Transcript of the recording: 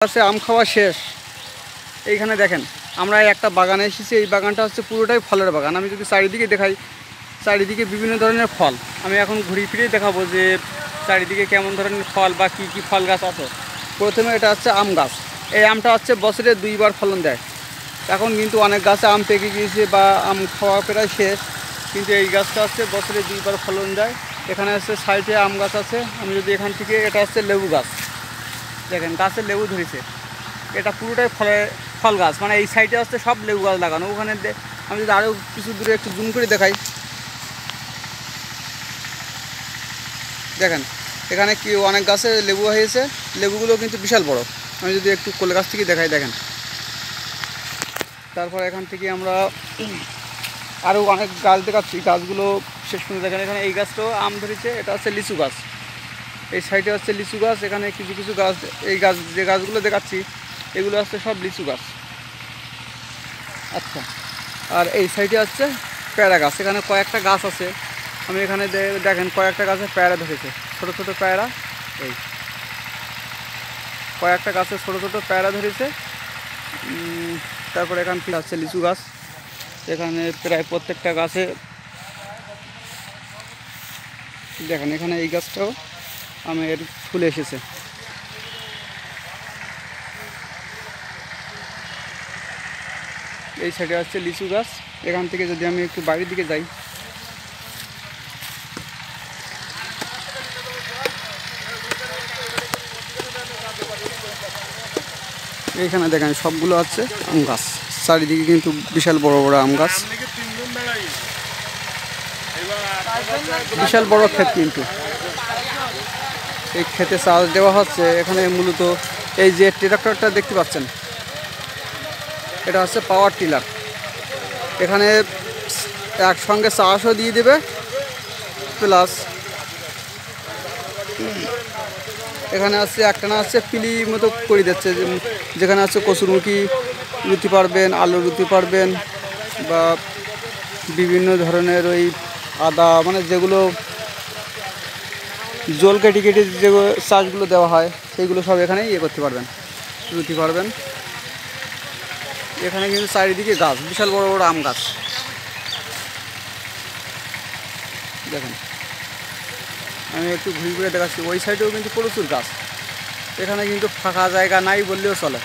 আছে আম খাওয়া শেষ। এইখানে দেখেন আমরা একটা বাগানে এসেছি। এই বাগানটা হচ্ছে পুরোটাই ফলের বাগান। আমি যদি চারিদিকে দেখাই, চারিদিকে বিভিন্ন ধরনের ফল। আমি এখন ঘুরে ফিরেই দেখাবো যে চারিদিকে কেমন ধরনের ফল বা কি কি ফল গাছ আছে। প্রথমে এটা হচ্ছে আম গাছ। এই আমটা হচ্ছে বছরে 2বার ফলন দেয়। এখন কিন্তু অনেক গাছে আম পেকে গিয়েছে বা আম খাওয়া প্রায় শেষ, কিন্তু এই গাছটা হচ্ছে বছরে 2বার ফলন দেয়। এখানে হচ্ছে সাইডে আম গাছ আছে। আমি যদি এখান থেকে, এটা হচ্ছে লেবু গাছ। দেখেন গাছের লেবু ধরেছে। এটা পুরোটাই ফল গাছ, মানে এই সাইডে হচ্ছে সব লেবু গাছ লাগানো। ওখানে আমি যদি আরও কিছু দূরে একটু জুম করে দেখাই, দেখেন এখানে কি অনেক গাছে লেবু হয়েছে। লেবুগুলো কিন্তু বিশাল বড়। আমি যদি একটু কোলে গাছ থেকে দেখাই, দেখেন। তারপর এখান থেকে আমরা আরও অনেক গাছ দেখাচ্ছি। গাছগুলো শেষ পর্যন্ত দেখেন। এখানে এই গাছটাও আম ধরেছে। এটা হচ্ছে লিচু গাছ। এই সাইডে হচ্ছে লিচু গাছ। এখানে কিছু কিছু গাছ, এই গাছ যে গাছগুলো দেখাচ্ছি এগুলো হচ্ছে সব লিচু গাছ। আচ্ছা, আর এই সাইডে হচ্ছে পেয়ারা গাছ। এখানে কয়েকটা গাছ আছে। আমি এখানে দেখেন কয়েকটা গাছে পেয়ারা ধরেছে, ছোটো ছোটো পেয়ারা। এই কয়েকটা গাছে ছোটো ছোটো পেয়ারা ধরেছে। তারপরে এখান থেকে আছে লিচু গাছ। এখানে প্রায় প্রত্যেকটা গাছে দেখেন। এখানে এই গাছটাও আমের ফুল এসেছে। এই সাইডে আছে লিচু গাছ। এখান থেকে যদি আমি একটু বাইরের দিকে যাই, এইখানে দেখেন সবগুলো আছে আম গাছ। চারিদিকে কিন্তু বিশাল বড় বড় আম গাছ, বিশাল বড় ক্ষেত। কিন্তু এই ক্ষেতে চাষ দেওয়া হচ্ছে। এখানে মূলত এই যে ট্রাক্টরটা দেখতে পাচ্ছেন, এটা হচ্ছে পাওয়ার টিলার। এখানে একসঙ্গে চাষও দিয়ে দেবে, প্লাস এখানে আছে একটানা আছে পিলি মতো করে দিচ্ছে, যেখানে আছে কচুরমুখী রুটি পারবেন, আলু রুটি পারবেন, বা বিভিন্ন ধরনের ওই আদা, মানে যেগুলো জল কেটে কেটে যে চাষগুলো দেওয়া হয় সেইগুলো সব এখানে করতে পারবেন, রুটি পারবেন। এখানে কিন্তু চারিদিকে গাছ, বিশাল বড় বড় আম গাছ। দেখেন আমি একটু ঘুরে ঘুরে দেখাচ্ছি। ওই সাইডেও কিন্তু প্রচুর গাছ। এখানে কিন্তু ফাঁকা জায়গা নাই বললেও চলে।